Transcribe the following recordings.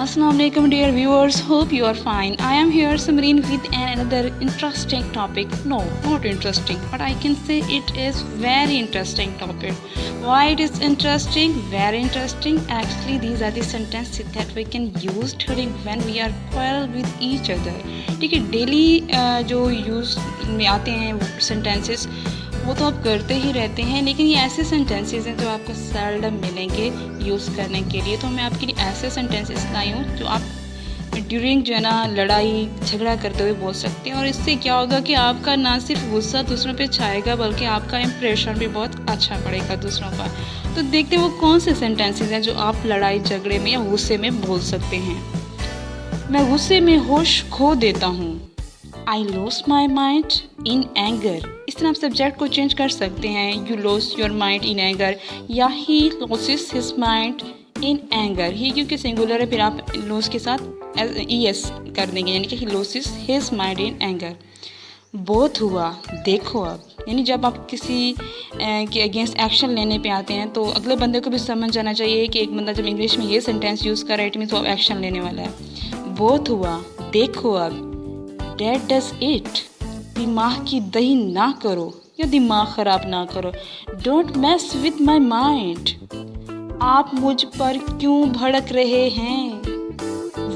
Assalamualaikum dear viewers, hope you are fine. I am here Samreen with another interesting topic. No, not interesting, but I can say it is very interesting topic. Why it is interesting? Very interesting. Actually, these are the sentences that we can use during when we are quarrel with each other. ठीक है, daily जो use में आते हैं sentences वो तो आप करते ही रहते हैं, लेकिन ये ऐसे सेंटेंसेस हैं जो आपको सेल्डम मिलेंगे यूज़ करने के लिए। तो मैं आपके लिए ऐसे सेंटेंसेस लाई हूँ जो आप ड्यूरिंग जो है ना लड़ाई झगड़ा करते हुए बोल सकते हैं, और इससे क्या होगा कि आपका ना सिर्फ गुस्सा दूसरों पे छाएगा बल्कि आपका इंप्रेशन भी बहुत अच्छा पड़ेगा दूसरों पर। तो देखते हैं वो कौन से सेंटेंसेस हैं जो आप लड़ाई झगड़े में या गुस्से में बोल सकते हैं। मैं गुस्से में होश खो देता हूँ। I lost my mind in anger। इस तरह आप सब्जेक्ट को चेंज कर सकते हैं। You lost your mind in anger या he loses his mind in anger। ही क्योंकि सिंगुलर है, फिर आप lose के साथ es कर देंगे, यानी कि he loses his mind in anger। बहुत हुआ, देखो अब, यानी जब आप किसी के अगेंस्ट एक्शन लेने पे आते हैं तो अगले बंदे को भी समझ जाना चाहिए कि एक बंदा जब इंग्लिश में ये सेंटेंस यूज़ कर रहा है इट मीन्स वो एक्शन लेने वाला है। बहुत हुआ, देखो अब। That does it। दिमाग की दही ना करो या दिमाग ख़राब ना करो। Don't mess with my mind। आप मुझ पर क्यों भड़क रहे हैं?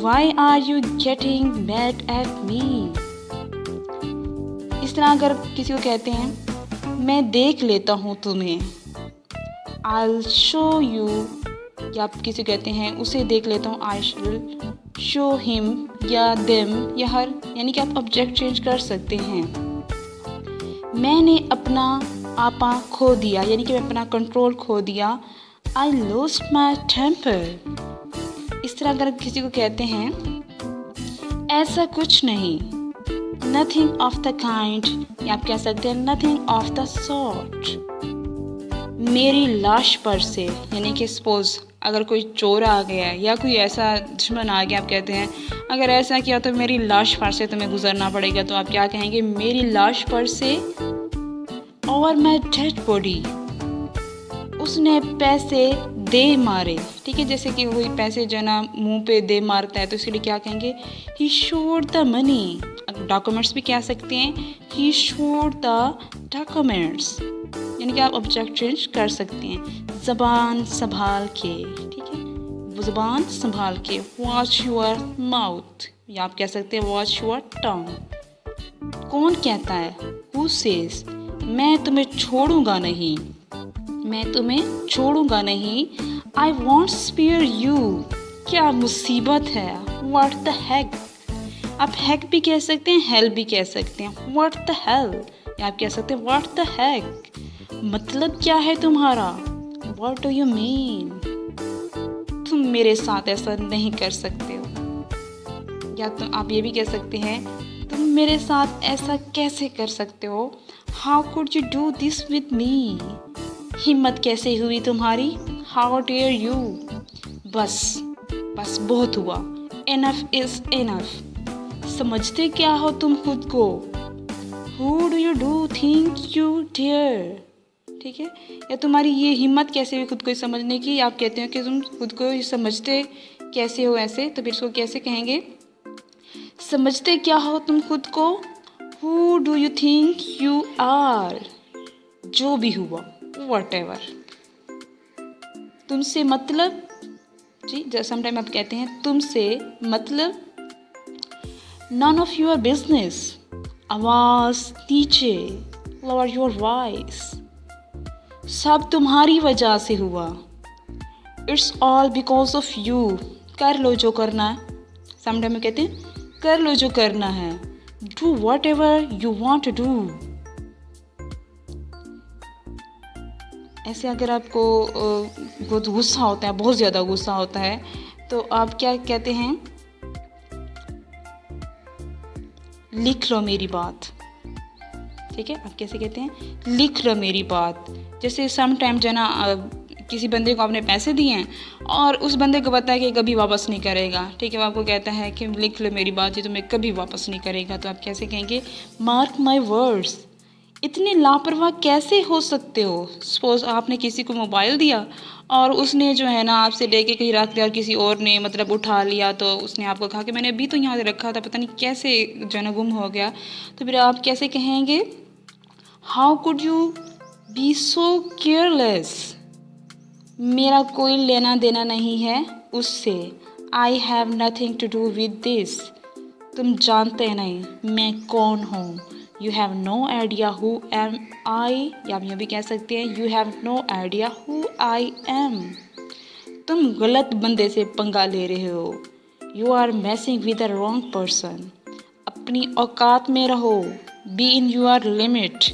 Why are you getting mad at me? इस तरह अगर किसी को कहते हैं मैं देख लेता हूँ तुम्हें, I'll show you, या आप किसी को कहते हैं उसे देख लेता हूँ, I shall show him या them या हर, यानी कि आप ऑब्जेक्ट चेंज कर सकते हैं। मैंने अपना आपा खो दिया, यानी कि मैं अपना कंट्रोल खो दिया, I lost my temper। इस तरह अगर किसी को कहते हैं ऐसा कुछ नहीं, nothing of the kind, या आप कह सकते हैं nothing of the sort। मेरी लाश पर से, यानी कि सपोज अगर कोई चोर आ गया या कोई ऐसा दुश्मन आ गया, आप कहते हैं अगर ऐसा किया तो मेरी लाश पर से तुम्हें गुजरना पड़ेगा, तो आप क्या कहेंगे? मेरी लाश पर से। और माय डेड बॉडी, उसने पैसे दे मारे। ठीक है, जैसे कि कोई पैसे जो ना मुंह पे दे मारता है तो इसके लिए क्या कहेंगे? He showed the money. Documents भी कह सकते हैं, ही शोड द डॉक्यूमेंट्स, यानी कि आप ऑब्जेक्ट चेंज कर सकते हैं। ज़बान संभाल के, ठीक है, वो ज़बान संभाल के। वॉच योर माउथ, या आप कह सकते हैं वॉच योर टंग। कौन कहता है? Who says. मैं तुम्हें छोड़ूंगा नहीं, मैं तुम्हें छोड़ूंगा नहीं। I won't spare you. क्या मुसीबत है? What the heck. आप हेक भी कह सकते हैं, हेल भी कह सकते हैं। व्हाट द हेल, या आप कह सकते हैं व्हाट द हेक। मतलब क्या है तुम्हारा? What do you mean? तुम मेरे साथ ऐसा नहीं कर सकते हो। या तो आप ये भी कह सकते हैं तुम मेरे साथ ऐसा कैसे कर सकते हो? How could you do this with me? हिम्मत कैसे हुई तुम्हारी? How dare you? बस बस बहुत हुआ। Enough is enough। समझते क्या हो तुम खुद को? Who do you do think you dare? ठीक है, या तुम्हारी ये हिम्मत कैसे हुई खुद को समझने की? आप कहते हो कि तुम खुद को समझते कैसे हो ऐसे, तो फिर इसको कैसे कहेंगे? समझते क्या हो तुम खुद को? Who do you think you are? जो भी हुआ, whatever। तुमसे मतलब जी, जैसे समटाइम आप कहते हैं तुमसे मतलब। None of your business। आवाज़ नीचे, lower your voice। सब तुम्हारी वजह से हुआ। It's all because of you. कर लो जो करना है। समटाइम में कहते हैं कर लो जो करना है। Do whatever you want to do. ऐसे अगर आपको बहुत गुस्सा होता है, बहुत ज़्यादा गुस्सा होता है, तो आप क्या कहते हैं? लिख लो मेरी बात। ठीक है, आप कैसे कहते हैं? लिख लो मेरी बात। जैसे सम टाइम जो ना किसी बंदे को आपने पैसे दिए हैं और उस बंदे को पता है कि कभी वापस नहीं करेगा, ठीक है, वो आपको कहता है कि लिख लो मेरी बात, ये तुम्हें कभी वापस नहीं करेगा, तो आप कैसे कहेंगे? मार्क माई वर्ड्स, इतने लापरवाह कैसे हो सकते हो? सपोज़ आपने किसी को मोबाइल दिया और उसने जो है ना आपसे लेके कहीं रख दिया और किसी और ने मतलब उठा लिया, तो उसने आपको कहा कि मैंने अभी तो यहाँ रखा था, पता नहीं कैसे जो है ना गुम हो गया। तो फिर आप कैसे कहेंगे? How could you be so careless? मेरा कोई लेना देना नहीं है उससे। I have nothing to do with this. तुम जानते नहीं मैं कौन हूँ। You have no idea who am I, या आप यूँ भी कह सकते हैं you have no idea who I am. तुम गलत बंदे से पंगा ले रहे हो। You are messing with the wrong person. अपनी औकात में रहो। B in your limit.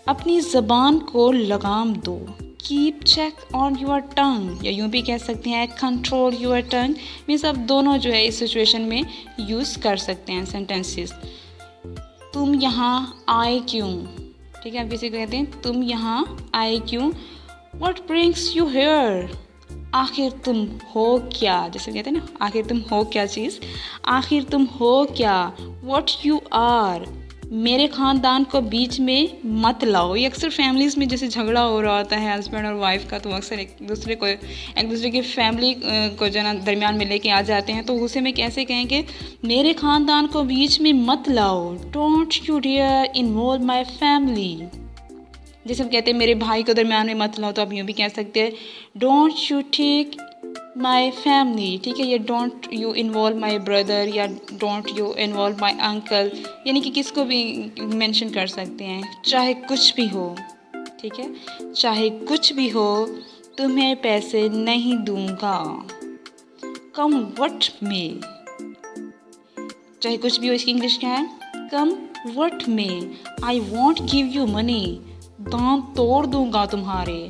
अपनी ज़बान को लगाम दो। Keep check on your tongue, या यूँ भी कह सकते हैं कंट्रोल योर टंग। मीन्स आप दोनों जो है इस सिचुएशन में यूज़ कर सकते हैं सेंटेंसेस। तुम यहाँ आए क्यों? ठीक है, आप किसी को कहते हैं तुम यहाँ आए क्यों? What brings you here? आखिर तुम हो क्या? जैसे कहते हैं ना आखिर तुम हो क्या चीज़, आखिर तुम हो क्या? What you are? मेरे ख़ानदान को बीच में मत लाओ। ये अक्सर फैमिलीज़ में जैसे झगड़ा हो रहा होता है हस्बैंड और वाइफ का, तो अक्सर एक दूसरे की फैमिली को जो ना दरमियान में लेके आ जाते हैं। तो उसे में कैसे कहेंगे? मेरे ख़ानदान को बीच में मत लाओ। Don't you dare involve my family. जैसे हम कहते हैं मेरे भाई को दरमियान में मत लाओ, तो आप यूँ भी कह सकते हैं don't you take my family. ठीक है, ये don't you involve my brother या don't you involve my uncle, यानी कि किसको भी मेंशन कर सकते हैं, चाहे कुछ भी हो। ठीक है, चाहे कुछ भी हो, तुम्हें पैसे नहीं दूंगा। कम वट में, चाहे कुछ भी हो, इसकी इंग्लिश क्या है? कम वट में। I won't give you money. दांत तोड़ दूंगा तुम्हारे।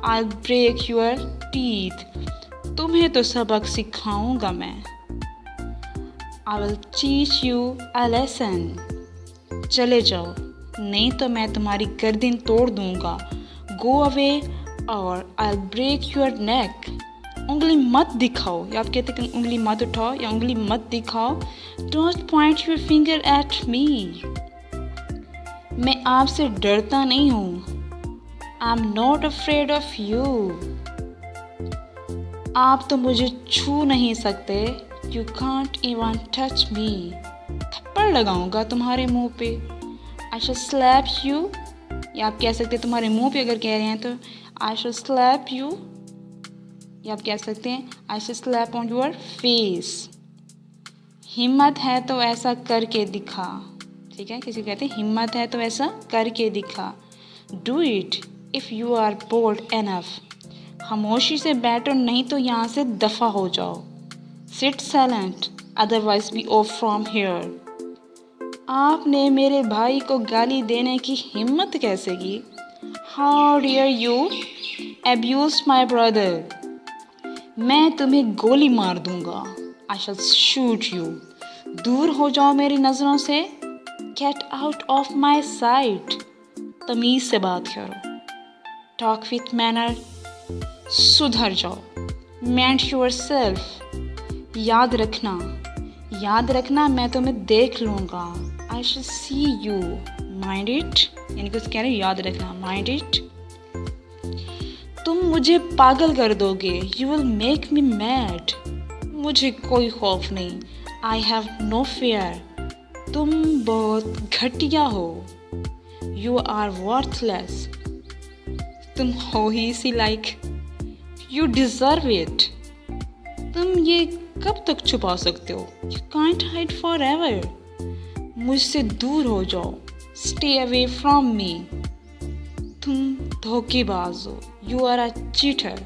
I break your teeth. तुम्हें तो सबक सिखाऊंगा मैं। I will teach you a lesson. चले जाओ, नहीं तो मैं तुम्हारी गर्दन तोड़ दूंगा। गो अवे और आई ब्रेक यूर नेक। उंगली मत दिखाओ, या आप कहते हैं उंगली मत उठाओ या उंगली मत दिखाओ। Don't point your finger at me. मैं आपसे डरता नहीं हूँ। I am not afraid of you. आप तो मुझे छू नहीं सकते। You can't even touch me. थप्पड़ लगाऊंगा तुम्हारे मुंह पे। आई शैल स्लैप यू, या आप कह सकते हैं तुम्हारे मुंह पे अगर कह रहे हैं तो आई शैल स्लैप यू, या आप कह सकते हैं आई शैल स्लैप ऑन योर फेस। हिम्मत है तो ऐसा करके दिखा। ठीक है, किसी कहते हैं हिम्मत है तो ऐसा करके दिखा। Do it if you are bold enough. खामोशी से बैठो, नहीं तो यहाँ से दफ़ा हो जाओ। Sit silent otherwise be off from here. आपने मेरे भाई को गाली देने की हिम्मत कैसे की? How dare you abuse my brother. मैं तुम्हें गोली मार दूंगा। I shall shoot you. दूर हो जाओ मेरी नज़रों से। Get out of my sight. तमीज़ से बात करो। Talk with manner. सुधर जाओ। Mend yourself. याद रखना मैं तुम्हें देख लूँगा। I shall see you. Mind it, यानी कुछ कह रहे याद रखना, माइंड इट। तुम मुझे पागल कर दोगे। You will make me mad. मुझे कोई खौफ नहीं। I have no fear. तुम बहुत घटिया हो। You are worthless. तुम हो ही इसी लाइक। You deserve it. तुम ये कब तक छुपा सकते हो? You can't hide forever. मुझसे दूर हो जाओ। Stay away from me. तुम धोखेबाज हो। You are a cheater.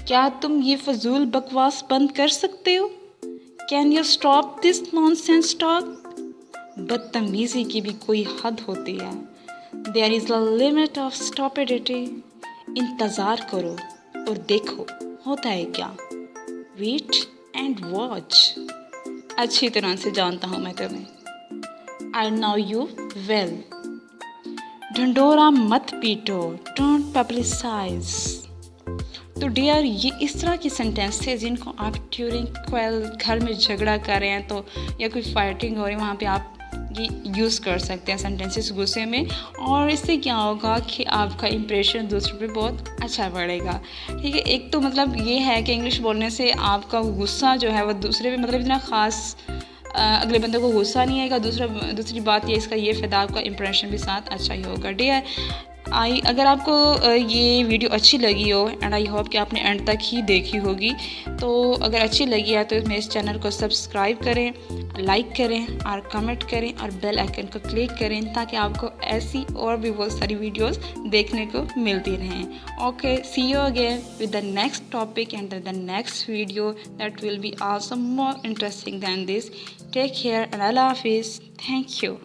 क्या तुम ये फजूल बकवास बंद कर सकते हो? Can you stop this nonsense talk? बदतमीजी की भी कोई हद होती है। There is a limit of stupidity. इंतज़ार करो और देखो होता है क्या। Wait and watch. अच्छी तरह से जानता हूँ मैं तुम्हें। I know you well. ढंडोरा मत पीटो। Don't publicize. तो डियर, ये इस तरह की सेंटेंस थे जिनको आप ड्यूरिंग क्वेल घर में झगड़ा कर रहे हैं तो, या कोई फाइटिंग हो रही है, वहाँ पे आप यूज़ कर सकते हैं सेंटेंसेस गुस्से में, और इससे क्या होगा कि आपका इंप्रेशन दूसरों पे बहुत अच्छा बढ़ेगा। ठीक है, एक तो मतलब ये है कि इंग्लिश बोलने से आपका गुस्सा जो है वो दूसरे पे मतलब इतना ख़ास अगले बंदे को गुस्सा नहीं आएगा। दूसरी बात ये इसका ये फ़ायदा, आपका इंप्रेशन भी साथ अच्छा ही होगा। डियर, अगर आपको ये वीडियो अच्छी लगी हो, एंड आई होप कि आपने एंड तक ही देखी होगी, तो अगर अच्छी लगी है तो मेरे इस चैनल को सब्सक्राइब करें, लाइक करें और कमेंट करें और बेल आइकन को क्लिक करें, ताकि आपको ऐसी और भी बहुत सारी वीडियोस देखने को मिलती रहें। Okay, see you again with the next topic and the next video that will be also more interesting than this. Take care and अल्लाह हाफिज़। Thank you.